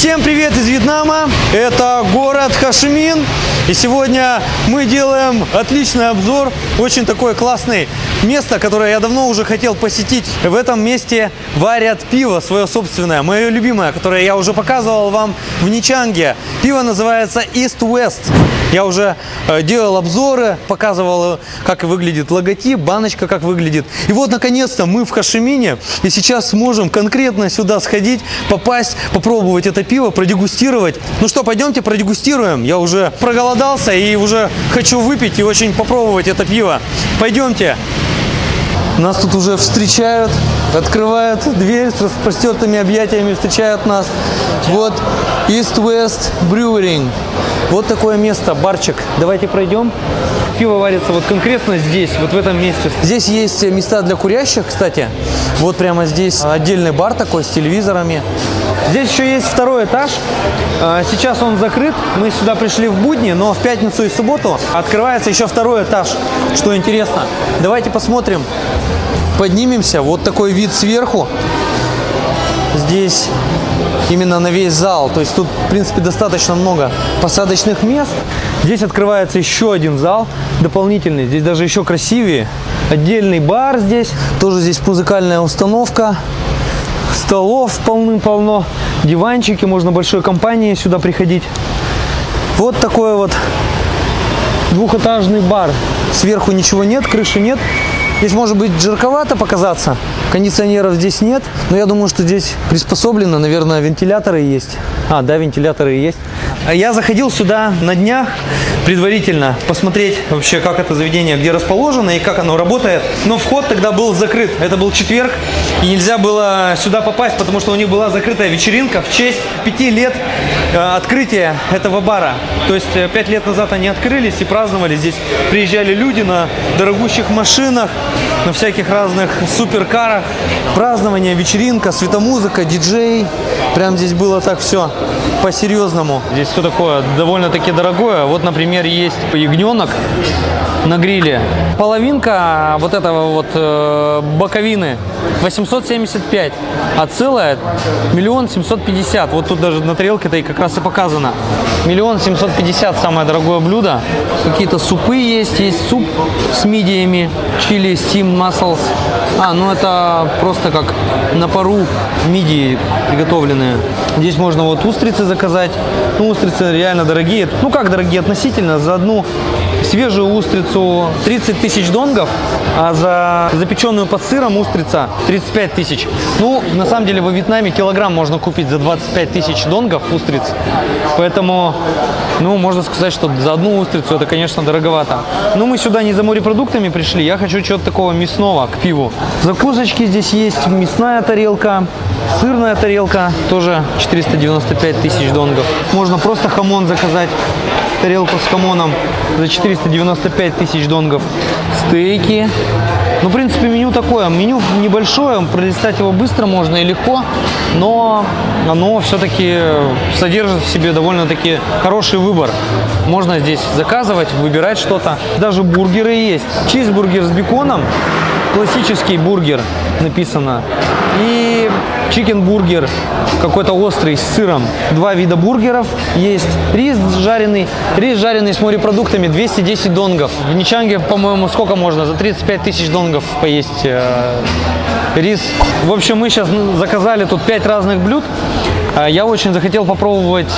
Всем привет из Вьетнама, это город Хошимин, и сегодня мы делаем отличный обзор, очень такое классное место, которое я давно уже хотел посетить. В этом месте варят пиво свое собственное, мое любимое, которое я уже показывал вам в Ничанге. Пиво называется East West. Я уже делал обзоры, показывал, как выглядит логотип, баночка как выглядит. И вот, наконец-то, мы в Хошимине, и сейчас сможем конкретно сюда сходить, попасть, попробовать это пиво, продегустировать. Ну что, пойдемте продегустируем. Я уже проголодался и уже хочу выпить и очень попробовать это пиво. Пойдемте. Нас тут уже встречают, открывают дверь с распростертыми объятиями, встречают нас. Вот East West Brewing. Вот такое место, барчик. Давайте пройдем. Пиво варится вот конкретно здесь, вот в этом месте. Здесь есть места для курящих, кстати. Вот прямо здесь отдельный бар такой с телевизорами. Здесь еще есть второй этаж. Сейчас он закрыт. Мы сюда пришли в будни, но в пятницу и субботу открывается еще второй этаж. Что интересно. Давайте посмотрим. Поднимемся. Вот такой вид сверху. Здесь именно на весь зал. То есть тут, в принципе, достаточно много посадочных мест. Здесь открывается еще один зал дополнительный. Здесь даже еще красивее. Отдельный бар здесь. Тоже здесь музыкальная установка. Столов полным-полно. Диванчики. Можно большой компанией сюда приходить. Вот такой вот двухэтажный бар. Сверху ничего нет, крыши нет. Здесь может быть жарковато показаться. Кондиционеров здесь нет. Но я думаю, что здесь приспособлено. Наверное, вентиляторы есть. Да, вентиляторы есть. Я заходил сюда на днях предварительно посмотреть вообще, как это заведение, где расположено и как оно работает. Но вход тогда был закрыт. Это был четверг, и нельзя было сюда попасть, потому что у них была закрытая вечеринка в честь 5 лет открытия этого бара. То есть 5 лет назад они открылись и праздновали. Здесь приезжали люди на дорогущих машинах, на всяких разных суперкарах. Празднование, вечеринка, светомузыка, диджей. Прям здесь было так все по-серьезному. Здесь все такое довольно-таки дорогое. Вот, например, есть ягненок на гриле. Половинка вот этого вот боковины 875, а целая 1 750 000. Вот тут даже на тарелке-то и как раз и показано. 1 750 000 самое дорогое блюдо. Какие-то супы есть. Есть суп с мидиями, чили, steam mussels. Ну это просто как на пару мидии приготовленные. Здесь можно вот устрицы заказать. Ну, устрицы реально дорогие. Ну, как дорогие относительно? За одну свежую устрицу 30 000 донгов, а за запеченную под сыром устрица 35 000. Ну, на самом деле, во Вьетнаме килограмм можно купить за 25 000 донгов устриц. Поэтому, ну, можно сказать, что за одну устрицу это, конечно, дороговато. Но мы сюда не за морепродуктами пришли. Я хочу чего-то такого мясного к пиву. Закусочки здесь есть. Мясная тарелка, сырная тарелка, тоже 495 000 донгов. Можно просто хамон заказать. Тарелку с хамоном за 495 000 донгов. Стейки. Ну, в принципе, меню такое. Меню небольшое, пролистать его быстро можно и легко, но оно все-таки содержит в себе довольно-таки хороший выбор. Можно здесь заказывать, выбирать что-то. Даже бургеры есть. Чизбургер с беконом, классический бургер написано. И чикен-бургер, какой-то острый, с сыром. 2 вида бургеров есть. Рис жареный с морепродуктами, 210 донгов. В Ничанге, по-моему, сколько можно? За 35 000 донгов поесть рис. В общем, мы сейчас заказали тут 5 разных блюд. Я очень захотел попробовать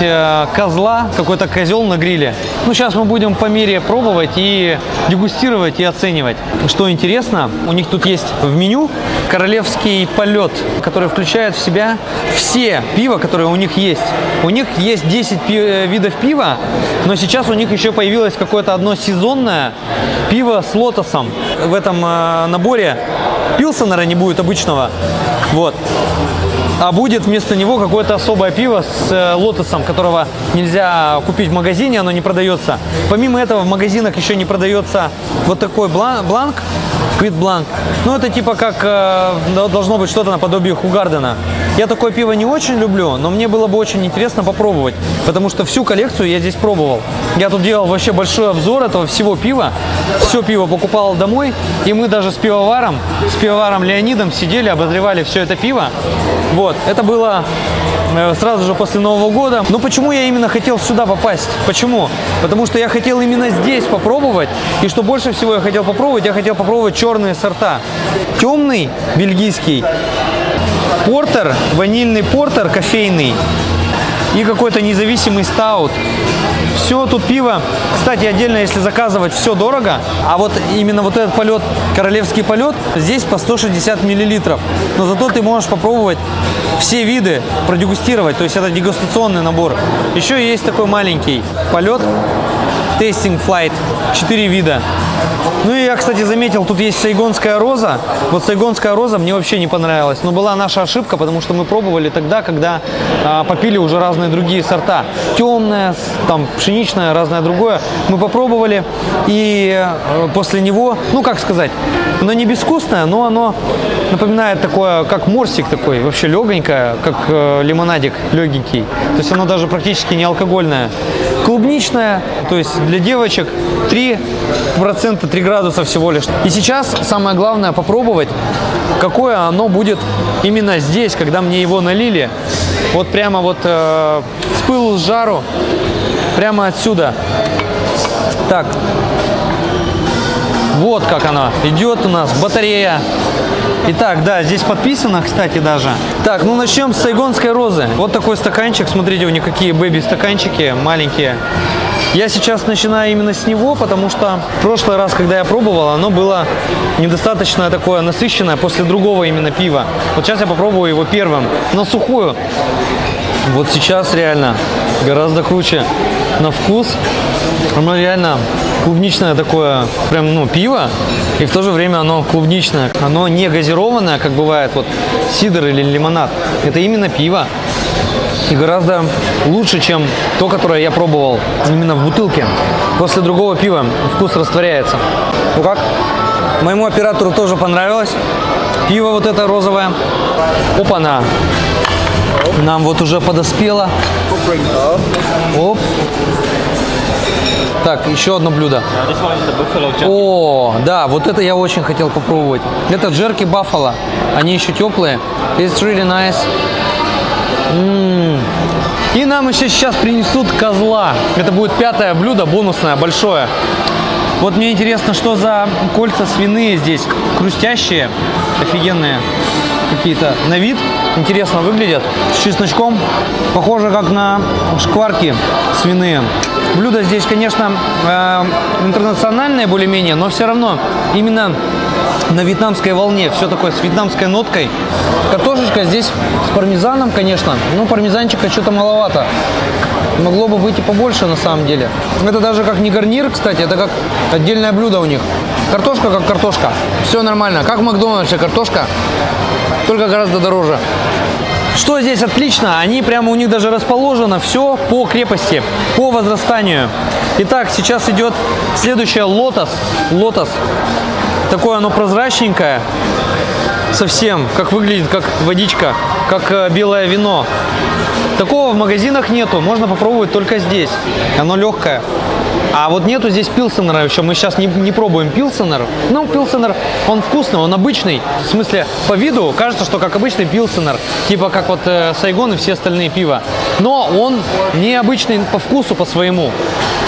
козла, какой-то козел на гриле. Ну, сейчас мы будем по мере пробовать и дегустировать и оценивать. Что интересно, у них тут есть в меню королевский полет, который включает в себя все пива, которые у них есть. У них есть 10 видов пива, но сейчас у них еще появилось какое-то одно сезонное пиво с лотосом. В этом наборе пилснера не будет обычного. Вот. А будет вместо него какое-то особое пиво с лотосом, которого нельзя купить в магазине, оно не продается. Помимо этого в магазинах еще не продается вот такой бланк Квит Бланк. Ну, это типа как должно быть что-то наподобие Хугардена. Я такое пиво не очень люблю, но мне было бы очень интересно попробовать, потому что всю коллекцию я здесь пробовал. Я тут делал вообще большой обзор этого всего пива. Все пиво покупал домой, и мы даже с пивоваром Леонидом сидели, обозревали все это пиво. Вот, это было сразу же после Нового года. Но почему я именно хотел сюда попасть? Почему? Потому что я хотел именно здесь попробовать. И что больше всего я хотел попробовать черные сорта. Темный бельгийский, портер, ванильный портер, кофейный и какой-то независимый стаут. Все тут пиво. Кстати, отдельно, если заказывать, все дорого. А вот именно вот этот полет, королевский полет, здесь по 160 миллилитров. Но зато ты можешь попробовать все виды, продегустировать. То есть это дегустационный набор. Еще есть такой маленький полет, Tasting Flight, 4 вида. Ну и я, кстати, заметил, тут есть сайгонская роза. Вот сайгонская роза мне вообще не понравилась. Но была наша ошибка, потому что мы пробовали тогда, когда попили уже разные другие сорта. Темная, там, пшеничная, разное другое. Мы попробовали, и после него, ну как сказать, оно не безвкусное, но оно напоминает такое, как морсик такой, вообще легонькое, как лимонадик легенький. То есть оно даже практически не алкогольное. Клубничное, то есть для девочек 3%, 3 градуса всего лишь. И сейчас самое главное попробовать, какое оно будет именно здесь, когда мне его налили. Вот прямо вот с пылу, с жару, прямо отсюда. Так, вот как она идет у нас, батарея. Итак, да, здесь подписано, кстати, даже. Так, ну начнем с сайгонской розы. Вот такой стаканчик, смотрите, у них какие бэби-стаканчики маленькие. Я сейчас начинаю именно с него, потому что в прошлый раз, когда я пробовал, оно было недостаточно такое насыщенное после другого именно пива. Вот сейчас я попробую его первым, на сухую. Вот сейчас реально гораздо круче на вкус. Оно реально клубничное такое, прям, ну, пиво, и в то же время оно клубничное. Оно не газированное, как бывает вот сидр или лимонад. Это именно пиво. И гораздо лучше, чем то, которое я пробовал именно в бутылке. После другого пива вкус растворяется. Ну как? Моему оператору тоже понравилось. Пиво вот это розовое. Опа-на! Нам вот уже подоспело. Оп. Так, еще одно блюдо. О, да, вот это я очень хотел попробовать. Это джерки баффало. Они еще теплые. It's really nice. И нам еще сейчас принесут козла. Это будет 5-е блюдо, бонусное, большое. Вот мне интересно, что за кольца свиные здесь. Хрустящие, офигенные какие-то на вид. Интересно выглядят. С чесночком. Похоже, как на шкварки свиные. Блюдо здесь, конечно, интернациональное более-менее, но все равно именно на вьетнамской волне. Все такое с вьетнамской ноткой. Картошечка здесь с пармезаном, конечно. Но пармезанчика что-то маловато. Могло бы быть и побольше на самом деле. Это даже как не гарнир, кстати, это как отдельное блюдо у них. Картошка как картошка. Все нормально. Как в Макдональдсе картошка, только гораздо дороже. Что здесь отлично, они прямо у них даже расположено все по крепости, по возрастанию. Итак, сейчас идет следующее лотос. Лотос. Такое оно прозрачненькое. Совсем, как выглядит, как водичка, как белое вино. Такого в магазинах нету, можно попробовать только здесь. Оно легкое. А вот нету здесь пилсенера еще. Мы сейчас не пробуем пилсенер. Ну, пилсенер, он вкусный, он обычный. В смысле, по виду кажется, что как обычный пилсенер. Типа как вот Сайгон и все остальные пива. Но он необычный по вкусу, по своему.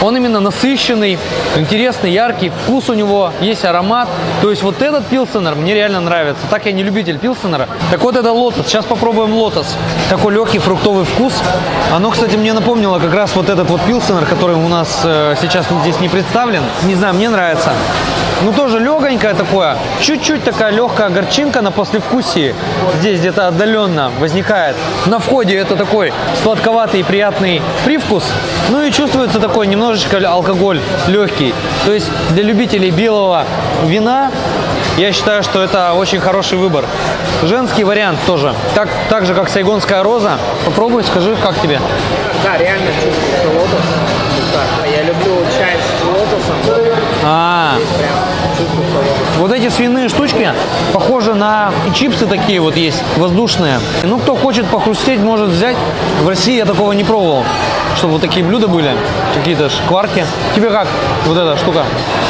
Он именно насыщенный, интересный, яркий. Вкус у него, есть аромат. То есть вот этот пилсенер мне реально нравится. Так я не любитель пилсенера. Так вот это лотос. Сейчас попробуем лотос. Такой легкий фруктовый вкус. Оно, кстати, мне напомнило как раз вот этот вот пилсенер, который у нас сейчас здесь не представлен. Не знаю, мне нравится. Ну, тоже легонькое такое. Чуть-чуть такая легкая горчинка на послевкусии. Здесь где-то отдаленно возникает. На входе это такой сладковатый и приятный привкус. Ну и чувствуется такой немножечко алкоголь легкий. То есть для любителей белого вина я считаю, что это очень хороший выбор. Женский вариант тоже. Так же, как сайгонская роза. Попробуй, скажи, как тебе? Да, реально чувствуется лотос. так. Я люблю чай с лотосом. Прям чувствуется лотос. Вот эти свиные штучки похожи на чипсы такие вот есть, воздушные. Ну, кто хочет похрустеть, может взять. В России я такого не пробовал, чтобы вот такие блюда были, какие-то шкварки. Тебе как вот эта штука?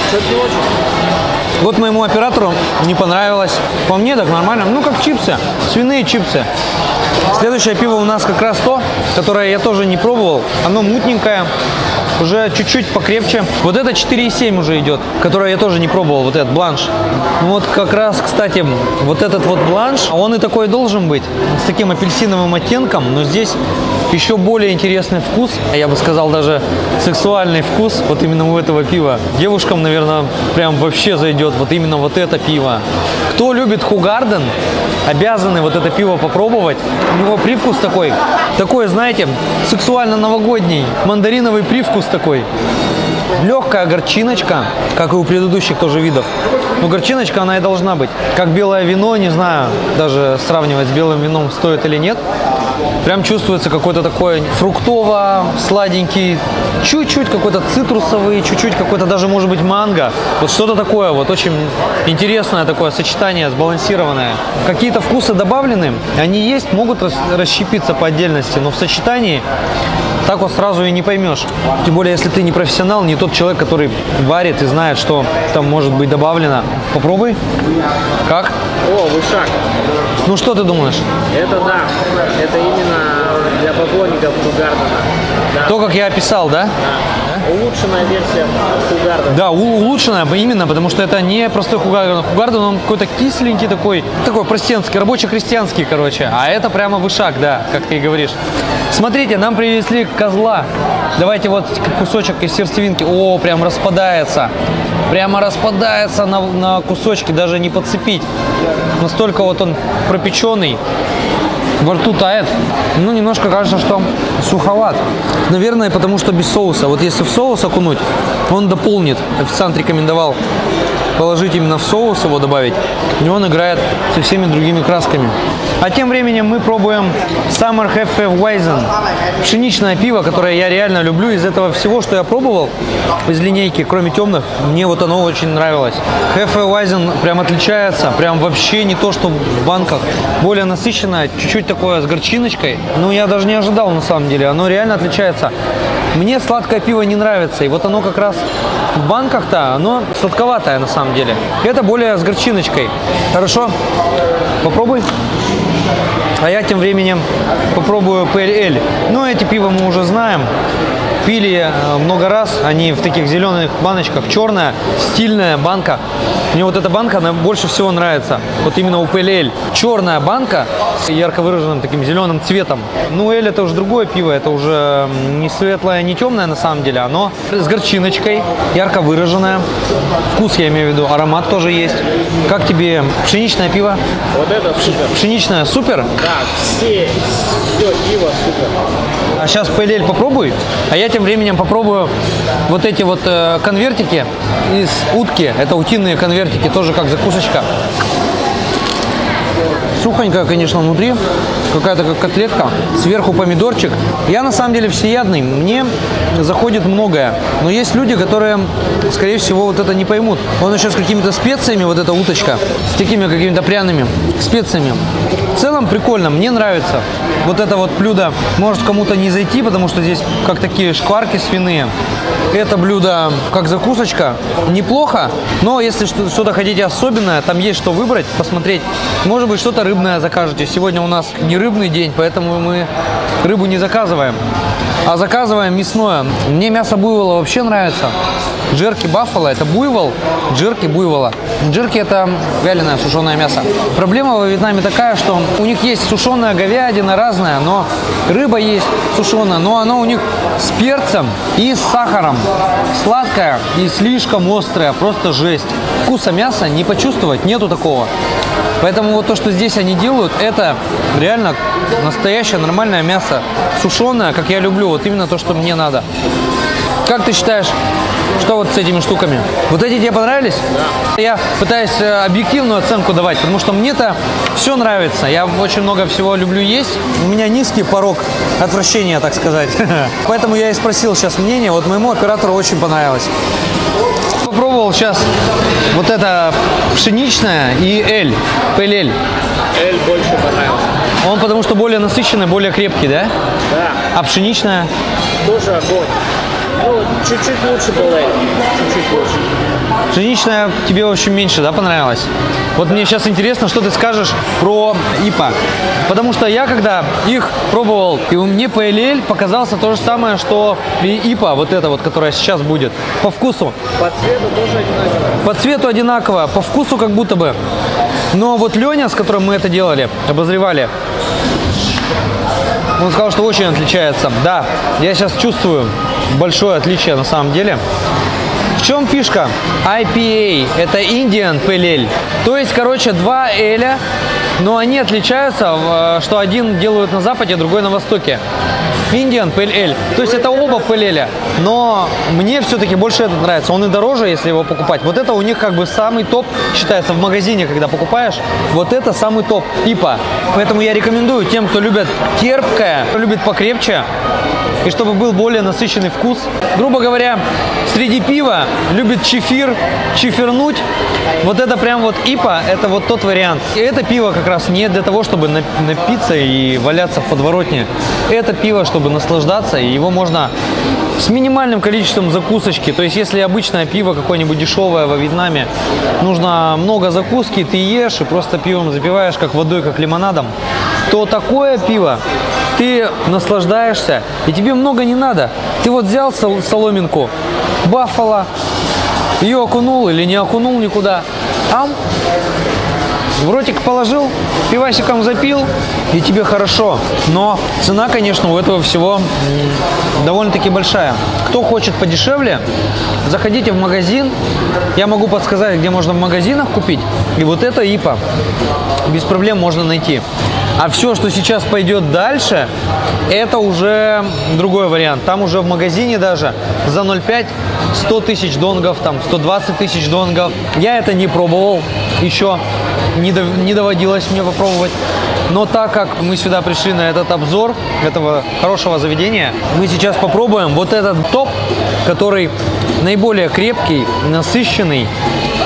Что-то не очень. Вот моему оператору не понравилось. По мне так нормально. Ну, как чипсы, свиные чипсы. Следующее пиво у нас как раз то, которое я тоже не пробовал. Оно мутненькое, уже чуть-чуть покрепче. Вот это 4,7 уже идет, которое я тоже не пробовал, вот этот бланш. Ну вот как раз, кстати, вот этот вот бланш, он и такой должен быть, с таким апельсиновым оттенком, но здесь еще более интересный вкус, я бы сказал даже сексуальный вкус, вот именно у этого пива. Девушкам, наверное, прям вообще зайдет вот именно вот это пиво. Кто любит Хугарден, обязаны вот это пиво попробовать. У него привкус такой, знаете, сексуально-новогодний, мандариновый привкус такой. Легкая горчиночка, как и у предыдущих тоже видов. Но горчиночка она и должна быть. Как белое вино, не знаю, даже сравнивать с белым вином стоит или нет. Прям чувствуется какой-то такой фруктово-сладенький, чуть-чуть какой-то цитрусовый, чуть-чуть какой-то даже, может быть, манго. Вот что-то такое, вот очень интересное такое сочетание, сбалансированное. Какие-то вкусы добавлены, они есть, могут расщепиться по отдельности, но в сочетании так вот сразу и не поймешь. Тем более, если ты не профессионал, не тот человек, который варит и знает, что там может быть добавлено. Попробуй. Как? О, вышак. Ну, что ты думаешь? Это да. Это именно для поклонников Хугардена. Да. То, как я описал, да? Да. Улучшенная версия Хугардена. Да, улучшенная именно, потому что это не простой Хугарден. Хугарден, он какой-то кисленький такой простенский, рабоче-крестьянский, короче. А это прямо вышак, да, как ты и говоришь. Смотрите, нам привезли козла. Давайте вот кусочек из сердцевинки. О, прям распадается. Прямо распадается на кусочки, даже не подцепить. Настолько вот он пропеченный. Во рту тает. Ну, немножко кажется, что суховат. Наверное, потому что без соуса. Вот если в соус окунуть, он дополнит. Официант рекомендовал положить именно в соус, его добавить. И он играет со всеми другими красками. А тем временем мы пробуем Summer Hefeweizen. Пшеничное пиво, которое я реально люблю. Из этого всего, что я пробовал из линейки, кроме темных, мне вот оно очень нравилось. Hefeweizen прям отличается. Прям вообще не то, что в банках. Более насыщенное, чуть-чуть такое с горчиночкой. Ну, я даже не ожидал на самом деле. Оно реально отличается. Мне сладкое пиво не нравится. И вот оно как раз в банках-то, оно сладковатое на самом деле. Это более с горчиночкой. Хорошо? Попробуй. А я тем временем попробую Pale Ale. Ну, эти пива мы уже знаем. Пили много раз. Они в таких зеленых баночках. Черная, стильная банка. Мне вот эта банка, она больше всего нравится. Вот именно у Pale Ale. Черная банка с ярко выраженным таким зеленым цветом. Ну, эль это уже другое пиво. Это уже не светлое, не темное на самом деле. Оно с горчиночкой, ярко выраженное. Вкус, я имею в виду. Аромат тоже есть. Как тебе пшеничное пиво? Вот это супер. Пшеничное супер? Да, все пиво супер. А сейчас Pale Ale попробуй. А я тем временем попробую вот эти вот конвертики из утки. Это утиные конвертики, тоже как закусочка. Сухонькая, конечно, внутри. Какая-то как котлетка. Сверху помидорчик. Я на самом деле всеядный. Мне заходит многое. Но есть люди, которые, скорее всего, вот это не поймут. Он еще с какими-то специями, вот эта уточка. С такими какими-то пряными специями. В целом прикольно. Мне нравится. Вот это вот блюдо может кому-то не зайти, потому что здесь как такие шкварки свиные. Это блюдо как закусочка. Неплохо. Но если что-то хотите особенное, там есть что выбрать, посмотреть. Может быть, что-то рыбное закажете. Сегодня у нас не рыбный день, поэтому мы рыбу не заказываем, а заказываем мясное. Мне мясо буйвола вообще нравится. Джерки баффало – это буйвол, джерки буйвола. Джерки – это вяленое сушеное мясо. Проблема во Вьетнаме такая, что у них есть сушеная говядина разная, но рыба есть сушеная, но она у них с перцем и с сахаром. Сладкая и слишком острая, просто жесть. Вкуса мяса не почувствовать, нету такого. Поэтому вот то, что здесь они делают, это реально настоящее нормальное мясо. Сушеное, как я люблю, вот именно то, что мне надо. Как ты считаешь, что вот с этими штуками? Вот эти тебе понравились? Да. Я пытаюсь объективную оценку давать, потому что мне-то все нравится. Я очень много всего люблю есть. У меня низкий порог отвращения, так сказать. Поэтому я и спросил сейчас мнение. Вот моему оператору очень понравилось. Попробовал сейчас вот это пшеничное и Эль, PLL. Эль больше понравился. Он потому что более насыщенный, более крепкий, да? Да. А пшеничное? Тоже огонь. Ну, чуть-чуть лучше было Эль. Чуть-чуть лучше. Пшеничная тебе, в общем, меньше, да, понравилась? Вот мне сейчас интересно, что ты скажешь про ИПА. Потому что я, когда их пробовал, и мне PLL показался то же самое, что и ИПА, вот это вот, которая сейчас будет. По вкусу. По цвету тоже одинаково. По цвету одинаково, по вкусу как будто бы. Но вот Леня, с которым мы это делали, обозревали, он сказал, что очень отличается. Да, я сейчас чувствую большое отличие на самом деле. В чем фишка? IPA – это Indian PLL. То есть, короче, два эля, но они отличаются, что один делают на западе, а другой на востоке. Indian PLL. То есть это оба PLL. Но мне все-таки больше этот нравится. Он и дороже, если его покупать. Вот это у них как бы самый топ считается в магазине, когда покупаешь. Вот это самый топ ИПА. Поэтому я рекомендую тем, кто любит терпкое, кто любит покрепче, и чтобы был более насыщенный вкус. Грубо говоря, среди пива любит чефир, чефирнуть. Вот это прям вот ИПА, это вот тот вариант. И это пиво как раз не для того, чтобы напиться и валяться в подворотне. Это пиво, чтобы наслаждаться, и его можно с минимальным количеством закусочки. То есть, если обычное пиво какое-нибудь дешевое во Вьетнаме, нужно много закуски, ты ешь и просто пивом запиваешь, как водой, как лимонадом, то такое пиво ты наслаждаешься, и тебе много не надо. Ты вот взял соломинку, Баффало, ее окунул или не окунул никуда, в ротик положил, пивасиком запил, и тебе хорошо. Но цена, конечно, у этого всего довольно-таки большая. Кто хочет подешевле, заходите в магазин. Я могу подсказать, где можно в магазинах купить. И вот это ИПА без проблем можно найти. А все, что сейчас пойдет дальше, это уже другой вариант. Там уже в магазине даже за 0,5 100 тысяч донгов, там 120 тысяч донгов. Я это не пробовал еще, не доводилось мне попробовать. Но так как мы сюда пришли на этот обзор этого хорошего заведения, мы сейчас попробуем вот этот топ, который наиболее крепкий, насыщенный,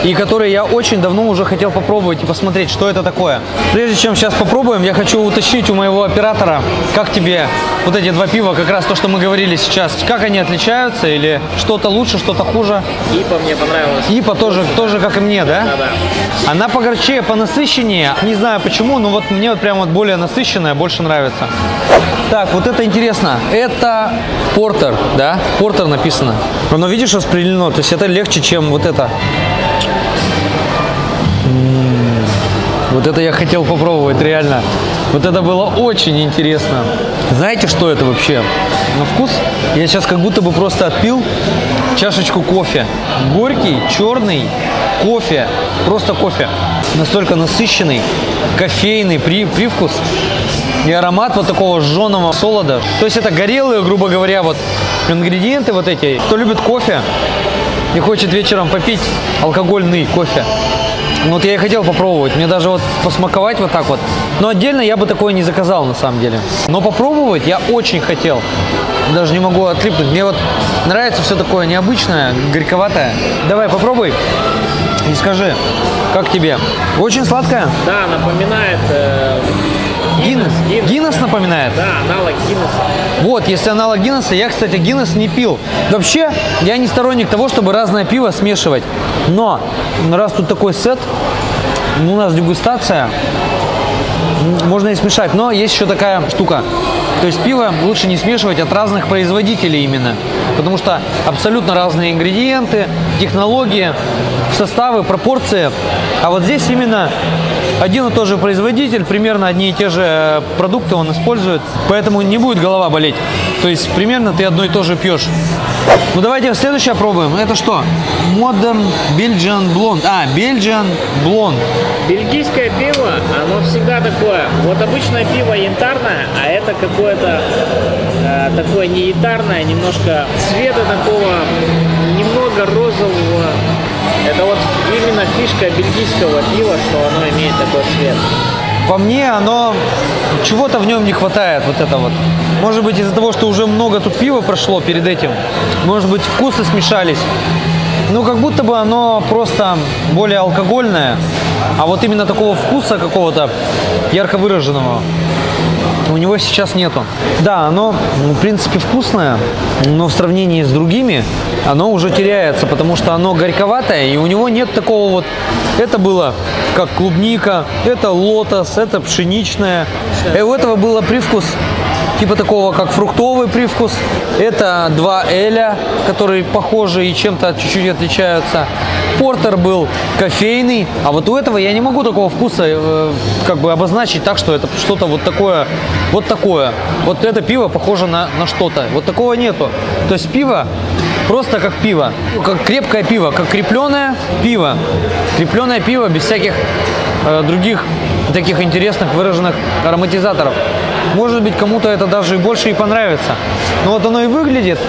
и который я очень давно уже хотел попробовать и посмотреть, что это такое. Прежде чем сейчас попробуем, я хочу уточнить у моего оператора, как тебе вот эти два пива, как раз то, что мы говорили сейчас, как они отличаются, или что-то лучше, что-то хуже. ИПА мне понравилось. ИПА тоже как и мне, да? Да-да. Она погорчее, понасыщеннее. Не знаю почему, но вот мне вот прям вот более насыщенная, больше нравится. Так, вот это интересно. Это портер, да? Портер написано. Оно, видишь, распределено. То есть это легче, чем вот это. Вот это я хотел попробовать, реально. Вот это было очень интересно. Знаете, что это вообще? На вкус я сейчас как будто бы просто отпил чашечку кофе. Горький, черный кофе. Просто кофе. Настолько насыщенный, кофейный привкус. И аромат вот такого жженого солода. То есть это горелые, грубо говоря, вот ингредиенты вот эти. Кто любит кофе и хочет вечером попить алкогольный кофе, вот я и хотел попробовать. Мне даже вот посмаковать вот так вот. Но отдельно я бы такое не заказал на самом деле. Но попробовать я очень хотел. Даже не могу отлипнуть. Мне вот нравится все такое необычное, горьковатое. Давай попробуй и скажи, как тебе? Очень сладкое? Да, напоминает... Гиннес. Гиннес напоминает? Да, аналог Гиннеса. Вот, если аналог Гиннеса, я, кстати, Гиннес не пил. Вообще, я не сторонник того, чтобы разное пиво смешивать. Но, раз тут такой сет, у нас дегустация, можно и смешать. Но есть еще такая штука. То есть пиво лучше не смешивать от разных производителей именно. Потому что абсолютно разные ингредиенты, технологии, составы, пропорции. А вот здесь именно один и тот же производитель, примерно одни и те же продукты он использует. Поэтому не будет голова болеть. То есть примерно ты одно и то же пьешь. Ну давайте следующее пробуем. Это что? Modern Belgian Blonde. Belgian Blonde. Бельгийское пиво, оно всегда такое. Вот обычное пиво янтарное, а это какое-то такое не янтарное, немножко цвета такого, немного розового. Это вот именно фишка бельгийского пива, что оно имеет такой цвет. По мне, оно чего-то в нем не хватает, вот это вот. Может быть, из-за того, что уже много тут пива прошло перед этим. Может быть, вкусы смешались. Ну, как будто бы оно просто более алкогольное. А вот именно такого вкуса какого-то ярко выраженного у него сейчас нету. Да, оно, в принципе, вкусное, но в сравнении с другими оно уже теряется, потому что оно горьковатое, и у него нет такого вот... Это было как клубника, это лотос, это пшеничное. И у этого было привкус типа такого, как фруктовый привкус. Это 2 эля, которые похожи и чем-то чуть-чуть отличаются. Портер был кофейный, а вот у этого я не могу такого вкуса как бы обозначить так, что это что-то вот такое, вот такое. Вот это пиво похоже на что-то. Вот такого нету. То есть пиво просто как пиво, как крепкое пиво, как крепленое пиво. Крепленое пиво без всяких других таких интересных выраженных ароматизаторов. Может быть, кому-то это даже и больше и понравится. Но вот оно и выглядит.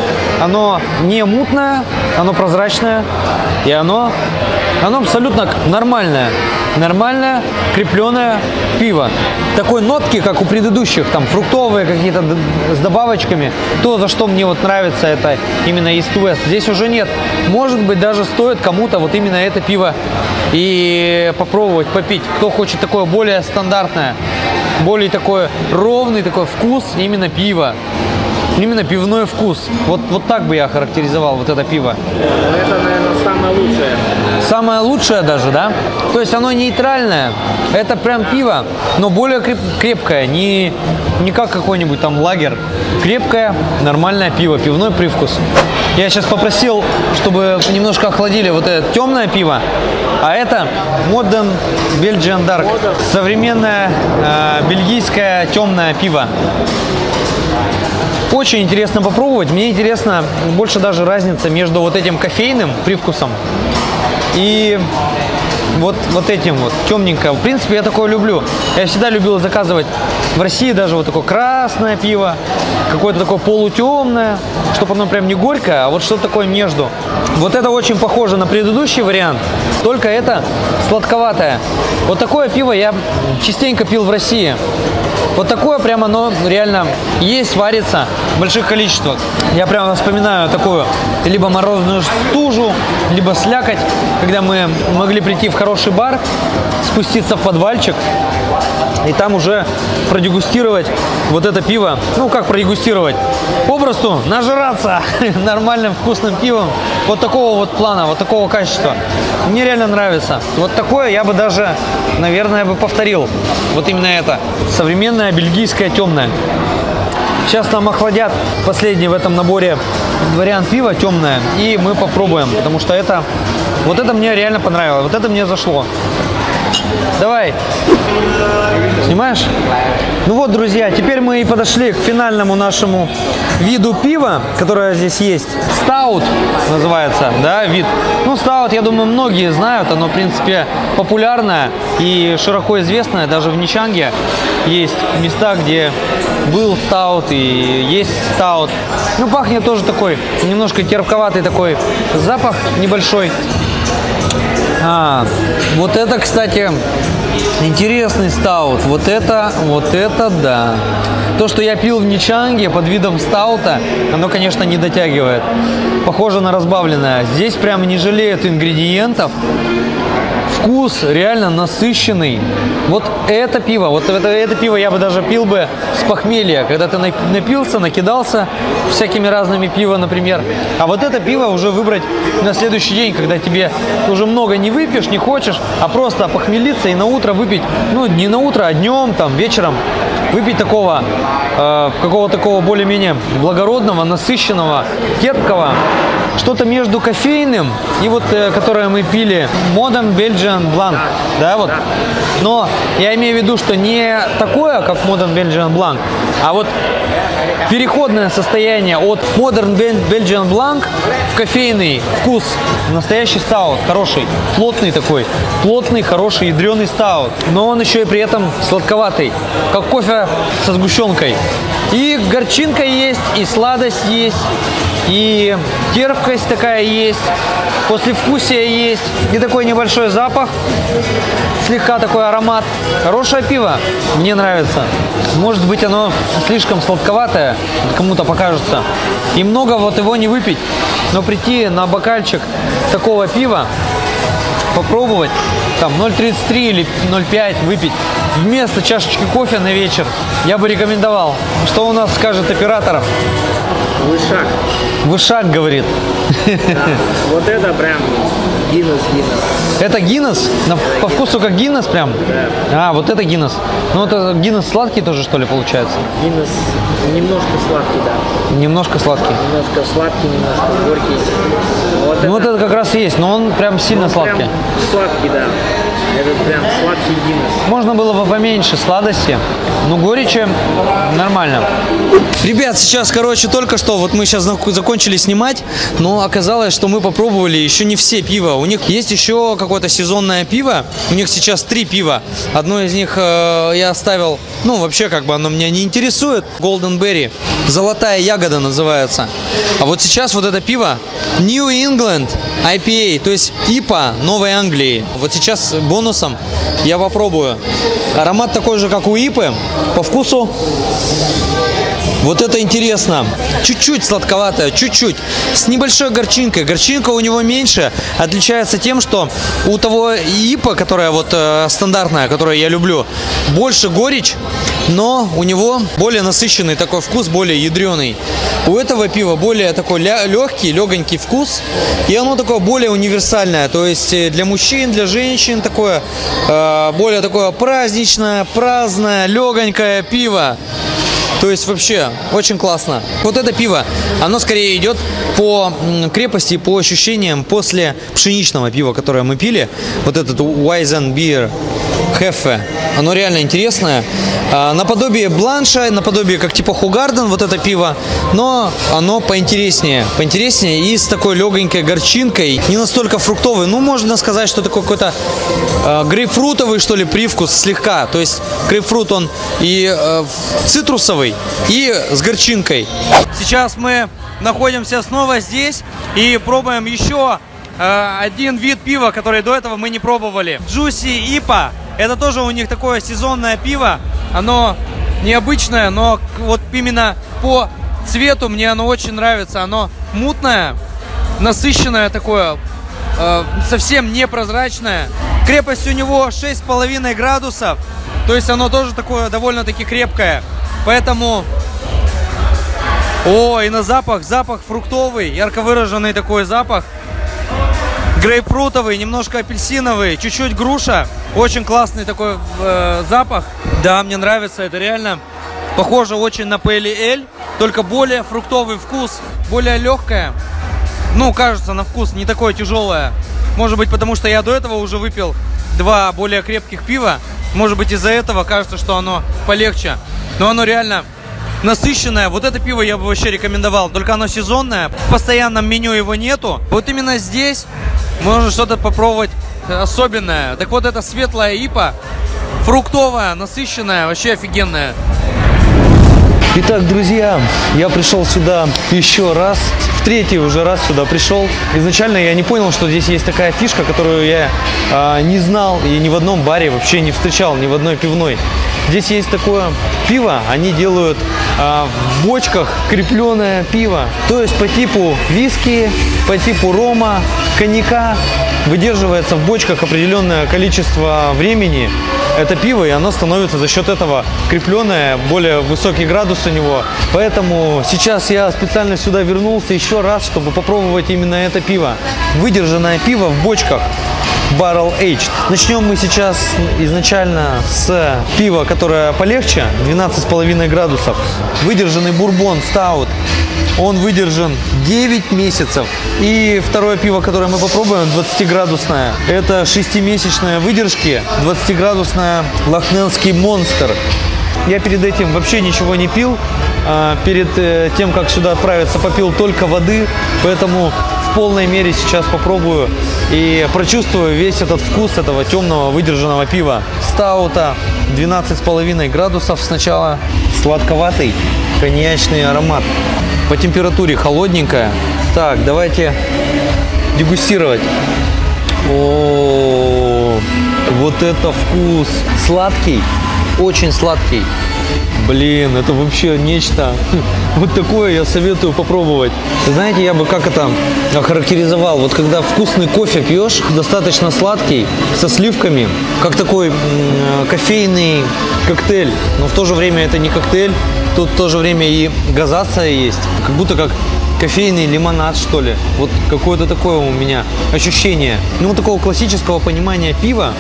Оно не мутное, оно прозрачное. И оно абсолютно нормальное. Нормальное, крепленое пиво. Такой нотки, как у предыдущих, там фруктовые какие-то с добавочками. То, за что мне вот нравится, это именно East West. Здесь уже нет. Может быть, даже стоит кому-то вот именно это пиво и попробовать, попить. Кто хочет такое более стандартное, более такой ровный такой вкус именно пива. Именно пивной вкус. Вот так бы я характеризовал вот это пиво. Это, наверное, самое лучшее. Самое лучшее даже, да? То есть оно нейтральное. Это прям пиво, но более крепкое. Не как какой-нибудь там лагер. Крепкое, нормальное пиво. Пивной привкус. Я сейчас попросил, чтобы немножко охладили вот это темное пиво. А это Modern Belgian Dark. Современное бельгийское темное пиво. Очень интересно попробовать. Мне интересно больше даже разница между вот этим кофейным привкусом и вот этим вот темненькое. В принципе, я такое люблю. Я всегда любил заказывать в России даже вот такое красное пиво, какое-то такое полутемное, чтобы оно прям не горькое, а вот что-то такое между. Вот это очень похоже на предыдущий вариант, только это сладковатое. Вот такое пиво я частенько пил в России. Вот такое прямо оно реально есть, варится в больших количествах. Я прямо вспоминаю такую либо морозную стужу, либо слякоть, когда мы могли прийти в хороший бар, спуститься в подвальчик и там уже продегустировать вот это пиво. Ну, как продегустировать? Попросту нажраться нормальным вкусным пивом вот такого вот плана, вот такого качества. Мне реально нравится. Вот такое я бы даже, наверное, бы повторил. Вот именно это. Современное бельгийское темное. Сейчас нам охладят последний в этом наборе вариант пива темное. И мы попробуем, потому что это... Вот это мне реально понравилось. Вот это мне зашло. Давай. Снимаешь? Ну вот, друзья, теперь мы и подошли к финальному нашему виду пива, которое здесь есть. Стаут называется, да, вид. Ну, стаут, я думаю, многие знают. Оно, в принципе, популярное и широко известное. Даже в Ничанге есть места, где был стаут и есть стаут. Ну, пахнет тоже такой, немножко терпковатый такой запах небольшой. Вот это, кстати, интересный стаут. Вот это да. То, что я пил в Ничанге под видом стаута, оно, конечно, не дотягивает. Похоже на разбавленное. Здесь прям не жалеют ингредиентов. Вкус реально насыщенный. Вот это пиво, вот это пиво я бы даже пил бы с похмелья, когда ты напился, накидался всякими разными пиво, например. А вот это пиво уже выбрать на следующий день, когда тебе уже много не выпьешь, не хочешь, а просто похмелиться и на утро выпить, ну не на утро, а днем, там, вечером, выпить такого, какого-то такого более-менее благородного, насыщенного, терпкого что-то между кофейным и вот, которое мы пили, Modern Belgian Blanc, да, вот. Но я имею в виду, что не такое, как Modern Belgian Blanc, а вот переходное состояние от Modern Belgian Blanc в кофейный вкус. Настоящий стаут, хороший, плотный такой, плотный, хороший, ядреный стаут. Но он еще и при этом сладковатый, как кофе со сгущенкой. И горчинка есть, и сладость есть, и терпкость такая есть, послевкусие есть, и такой небольшой запах, слегка такой аромат. Хорошее пиво, мне нравится. Может быть, оно слишком сладковатое, кому-то покажется. И много вот его не выпить, но прийти на бокальчик такого пива, попробовать, там 0,33 или 0,5 выпить вместо чашечки кофе на вечер, я бы рекомендовал. Что у нас скажет оператор? Вышаг. Вышаг, говорит. Да. Вот это прям Гиннес. Это Гиннес? По вкусу как Гиннес прям? Да. А, вот это Гиннес. Ну, это Гиннес сладкий тоже, что ли, получается? Гиннес немножко сладкий, да. Немножко сладкий. Немножко сладкий, немножко горький. Вот Ну, вот это как раз есть, но он прям сильно сладкий. Прям сладкий, да. Это прям сладкий Гиннес. Можно было бы поменьше сладости, но горечи нормально. Ребят, сейчас, короче, только что вот мы сейчас закончили снимать, но оказалось, что мы попробовали еще не все пива. У них есть еще какое-то сезонное пиво. У них сейчас 3 пива. Одно из них я оставил, ну, вообще, как бы оно меня не интересует. Golden Berry. Золотая ягода называется. А вот сейчас вот это пиво New England IPA, то есть ИПА Новой Англии. Вот сейчас бонусом я попробую. Аромат такой же, как у ИПы. По вкусу вот это интересно. Чуть-чуть сладковатое, чуть-чуть. С небольшой горчинкой. Горчинка у него меньше. Отличается тем, что у того ИПа, которая вот стандартная, которую я люблю, больше горечь, но у него более насыщенный такой вкус, более ядреный. У этого пива более такой легкий, легонький вкус. И оно такое более универсальное. То есть для мужчин, для женщин такое более такое праздничное, праздное, легонькое пиво. То есть вообще очень классно. Вот это пиво, оно скорее идет по крепости, по ощущениям после пшеничного пива, которое мы пили. Вот этот Weizenbier Heffe. Оно реально интересное. Наподобие бланша, наподобие как типа Хугарден, вот это пиво. Но оно поинтереснее. Поинтереснее и с такой легонькой горчинкой. Не настолько фруктовый. Ну, можно сказать, что такой какой-то грейпфрутовый, что ли, привкус слегка. То есть грейпфрут он и цитрусовый, и с горчинкой. Сейчас мы находимся снова здесь и пробуем еще один вид пива, который до этого мы не пробовали. Juicy IPA. Это тоже у них такое сезонное пиво. Оно необычное, но вот именно по цвету мне оно очень нравится. Оно мутное, насыщенное такое, совсем непрозрачное. Крепость у него 6,5 градусов. То есть оно тоже такое довольно-таки крепкое. Поэтому... О, и на запах фруктовый, ярко выраженный такой запах. Грейпфрутовый, немножко апельсиновый, чуть-чуть груша. Очень классный такой запах. Да, мне нравится, это реально похоже очень на Pale Ale, только более фруктовый вкус, более легкое. Ну, кажется, на вкус не такое тяжелое. Может быть, потому что я до этого уже выпил 2 более крепких пива. Может быть, из-за этого кажется, что оно полегче. Но оно реально насыщенное. Вот это пиво я бы вообще рекомендовал. Только оно сезонное. В постоянном меню его нету. Вот именно здесь можно что-то попробовать особенное. Так вот, это светлая ИПА. Фруктовая, насыщенная. Вообще офигенная. Итак, друзья, я пришел сюда еще раз. В 3-й уже раз сюда пришел. Изначально я не понял, что здесь есть такая фишка, которую я не знал и ни в одном баре вообще не встречал, ни в одной пивной. Здесь есть такое пиво, они делают в бочках крепленное пиво. То есть по типу виски, по типу рома, коньяка выдерживается в бочках определенное количество времени. Это пиво, и оно становится за счет этого крепленное, более высокий градус у него. Поэтому сейчас я специально сюда вернулся еще раз, чтобы попробовать именно это пиво. Выдержанное пиво в бочках. Barrel Aged. Начнем мы сейчас изначально с пива, которое полегче, 12,5 градусов. Выдержанный бурбон, стаут. Он выдержан 9 месяцев. И второе пиво, которое мы попробуем, 20-градусное. Это 6-месячная выдержки, 20-градусная Лохненский Монстр. Я перед этим вообще ничего не пил. Перед тем, как сюда отправиться, попил только воды. Поэтому в полной мере сейчас попробую и прочувствую весь этот вкус этого темного выдержанного пива. Стаута 12,5 градусов сначала. Сладковатый коньячный аромат. По температуре холодненькая. Так, давайте дегустировать. О, вот это вкус. Сладкий, очень сладкий. Блин, это вообще нечто. Вот такое я советую попробовать. Знаете, я бы как это охарактеризовал? Вот когда вкусный кофе пьешь, достаточно сладкий, со сливками, как такой кофейный коктейль. Но в то же время это не коктейль, тут в то же время и газация есть. Как будто как кофейный лимонад, что ли. Вот какое-то такое у меня ощущение. Ну, вот такого классического понимания пива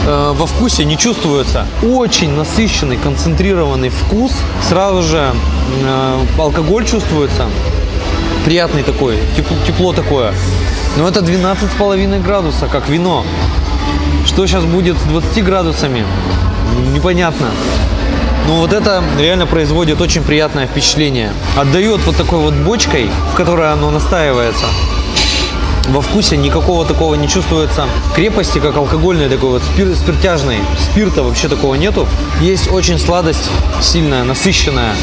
во вкусе не чувствуется. Очень насыщенный, концентрированный вкус. Сразу же алкоголь чувствуется. Приятный такой, тепло такое. Но это 12,5 градуса, как вино. Что сейчас будет с 20 градусами? Непонятно. Но вот это реально производит очень приятное впечатление. Отдает вот такой вот бочкой, в которой оно настаивается. Во вкусе никакого такого не чувствуется крепости, как алкогольной такой вот спиртяжной. Спирта вообще такого нету. Есть очень сладость сильная, насыщенная.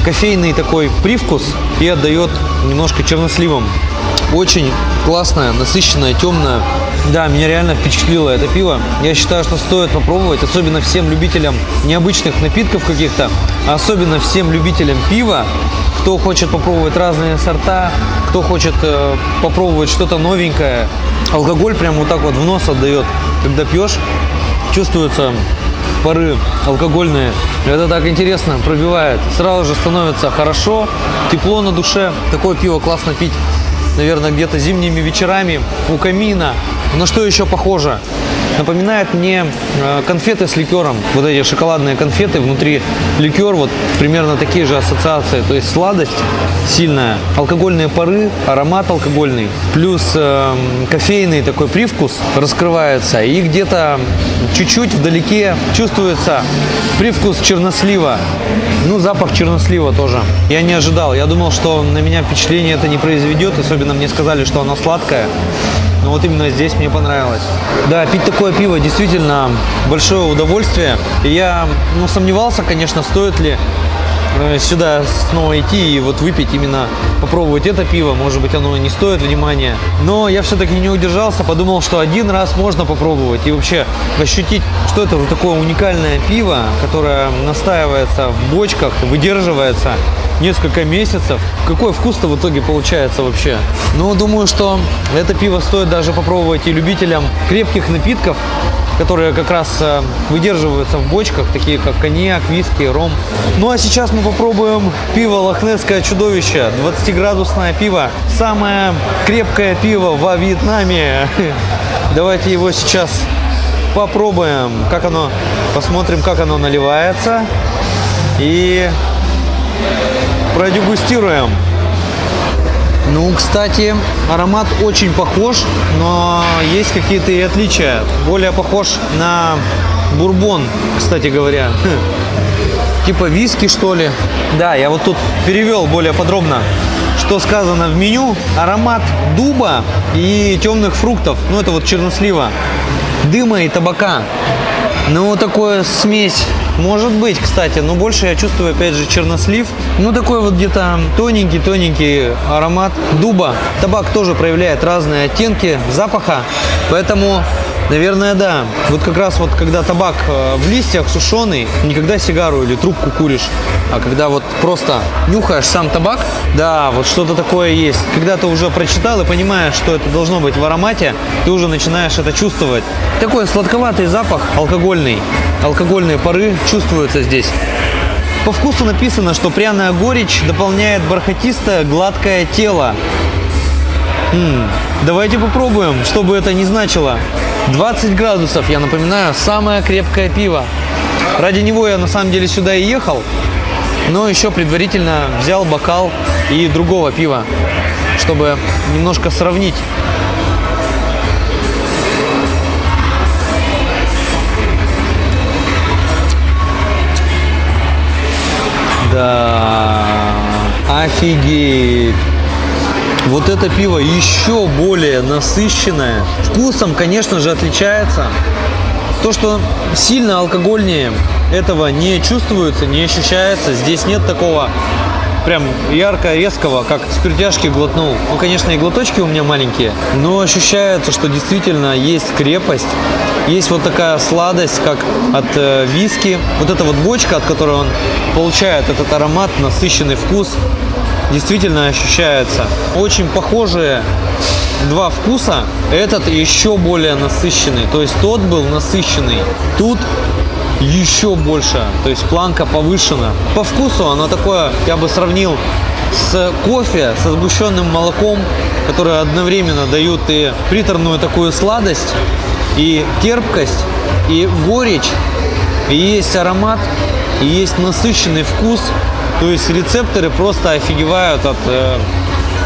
Кофейный такой привкус и отдает немножко черносливом. Очень классное, насыщенное, темное. Да, меня реально впечатлило это пиво. Я считаю, что стоит попробовать, особенно всем любителям необычных напитков каких-то, а особенно всем любителям пива, кто хочет попробовать разные сорта, кто хочет попробовать что-то новенькое. Алкоголь прям вот так вот в нос отдает. Когда пьешь, чувствуются пары алкогольные. Это так интересно пробивает. Сразу же становится хорошо, тепло на душе. Такое пиво классно пить, наверное, где-то зимними вечерами у камина. На что еще похоже? Напоминает мне конфеты с ликером. Вот эти шоколадные конфеты, внутри ликер, вот примерно такие же ассоциации. То есть сладость сильная, алкогольные пары, аромат алкогольный, плюс кофейный такой привкус раскрывается. И где-то чуть-чуть вдалеке чувствуется привкус чернослива. Ну, запах чернослива тоже. Я не ожидал. Я думал, что на меня впечатление это не произведет. Особенно мне сказали, что оно сладкое. Но вот именно здесь мне понравилось. Да, пить такое пиво действительно большое удовольствие. И я сомневался, конечно, стоит ли сюда снова идти и вот выпить, именно попробовать это пиво. Может быть, оно не стоит внимания. Но я все-таки не удержался, подумал, что один раз можно попробовать и вообще ощутить, что это за такое уникальное пиво, которое настаивается в бочках, выдерживается несколько месяцев. Какой вкус-то в итоге получается вообще? Ну, думаю, что это пиво стоит даже попробовать и любителям крепких напитков, которые как раз выдерживаются в бочках, такие как коньяк, виски, ром. Ну а сейчас мы попробуем пиво Лохнесское чудовище, 20-градусное пиво. Самое крепкое пиво во Вьетнаме. Давайте его сейчас попробуем, как оно, посмотрим, как оно наливается. И продегустируем. Ну, кстати, аромат очень похож, но есть какие-то и отличия. Более похож на бурбон, кстати говоря. Типа виски, что ли. Да, я вот тут перевел более подробно, что сказано в меню. Аромат дуба и темных фруктов. Ну, это вот чернослива, дыма и табака. Ну, такое смесь может быть, кстати, но больше я чувствую, опять же, чернослив. Ну, такой вот где-то тоненький аромат дуба. Табак тоже проявляет разные оттенки запаха, поэтому, наверное, да. Вот как раз вот, когда табак в листьях сушеный, никогда сигару или трубку куришь, а когда вот просто нюхаешь сам табак, да, вот что-то такое есть. Когда ты уже прочитал и понимаешь, что это должно быть в аромате, ты уже начинаешь это чувствовать. Такой сладковатый запах, алкогольный. Алкогольные пары чувствуются здесь. По вкусу написано, что пряная горечь дополняет бархатистое гладкое тело. Давайте попробуем, что бы это ни значило. 20 градусов, я напоминаю, самое крепкое пиво. Ради него я на самом деле сюда и ехал. Но еще предварительно взял бокал и другого пива, чтобы немножко сравнить. Да, офигеть! Вот это пиво еще более насыщенное. Вкусом, конечно же, отличается. То, что сильно алкогольнее, этого не чувствуется, не ощущается. Здесь нет такого прям ярко-резкого, как спиртяшки глотнул. Ну, конечно, и глоточки у меня маленькие, но ощущается, что действительно есть крепость. Есть вот такая сладость, как от виски. Вот эта вот бочка, от которой он получает этот аромат, насыщенный вкус, действительно ощущается. Очень похожие два вкуса. Этот еще более насыщенный. То есть тот был насыщенный. Тут еще больше. То есть планка повышена. По вкусу оно такое, я бы сравнил с кофе, со сгущенным молоком, которые одновременно дают и приторную такую сладость, и терпкость, и горечь, и есть аромат, и есть насыщенный вкус. То есть рецепторы просто офигевают от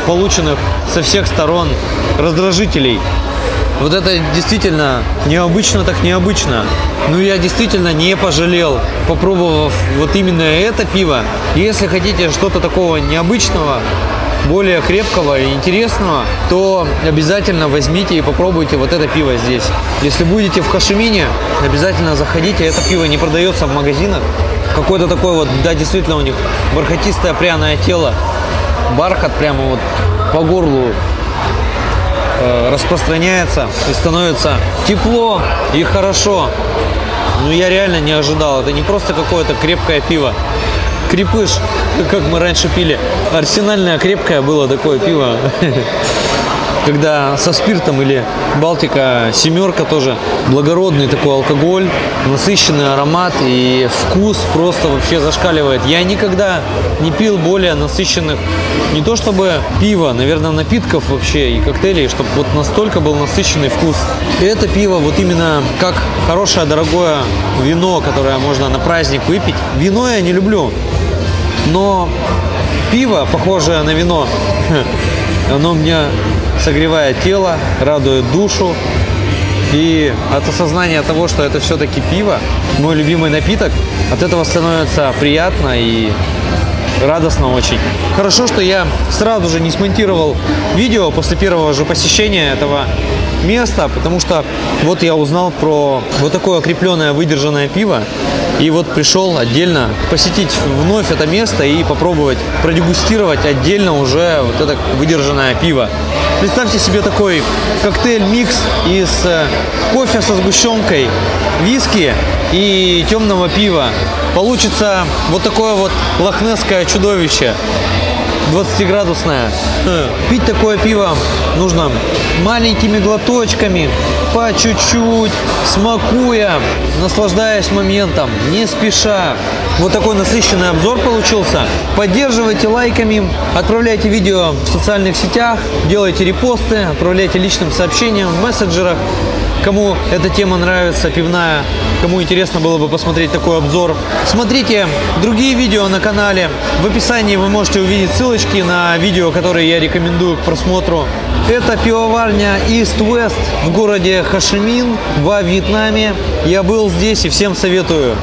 полученных со всех сторон раздражителей. Вот это действительно необычно, так необычно. Ну, я действительно не пожалел, попробовав вот именно это пиво. Если хотите что-то такого необычного, более крепкого и интересного, то обязательно возьмите и попробуйте вот это пиво здесь. Если будете в Хошимине, обязательно заходите. Это пиво не продается в магазинах. Какое-то такое вот, да, действительно у них бархатистое пряное тело. Бархат прямо вот по горлу распространяется и становится тепло и хорошо. Но я реально не ожидал. Это не просто какое-то крепкое пиво. Крепыш, как мы раньше пили. Арсенальное крепкое было такое пиво. Когда со спиртом, или Балтика семерка тоже. Благородный такой алкоголь, насыщенный аромат и вкус просто вообще зашкаливает. Я никогда не пил более насыщенных, не то чтобы пива, наверное, напитков вообще и коктейлей, чтобы вот настолько был насыщенный вкус. И это пиво вот именно как хорошее дорогое вино, которое можно на праздник выпить. Вино я не люблю, но пиво, похожее на вино, оно мне согревает тело, радует душу. И от осознания того, что это все-таки пиво, мой любимый напиток, от этого становится приятно и радостно очень. Хорошо, что я сразу же не смонтировал видео после первого же посещения этого места, потому что вот я узнал про вот такое окрепленное выдержанное пиво. И вот пришел отдельно посетить вновь это место и попробовать продегустировать отдельно уже вот это выдержанное пиво. Представьте себе такой коктейль-микс из кофе со сгущенкой, виски и темного пива. Получится вот такое вот лохнесское чудовище. 20-градусная. Пить такое пиво нужно маленькими глоточками, по чуть-чуть, смакуя, наслаждаясь моментом, не спеша. Вот такой насыщенный обзор получился. Поддерживайте лайками, отправляйте видео в социальных сетях, делайте репосты, отправляйте личным сообщением в мессенджерах. Кому эта тема нравится, пивная, кому интересно было бы посмотреть такой обзор, смотрите другие видео на канале. В описании вы можете увидеть ссылочки на видео, которые я рекомендую к просмотру. Это пивоварня East West в городе Хошимин во Вьетнаме. Я был здесь и всем советую.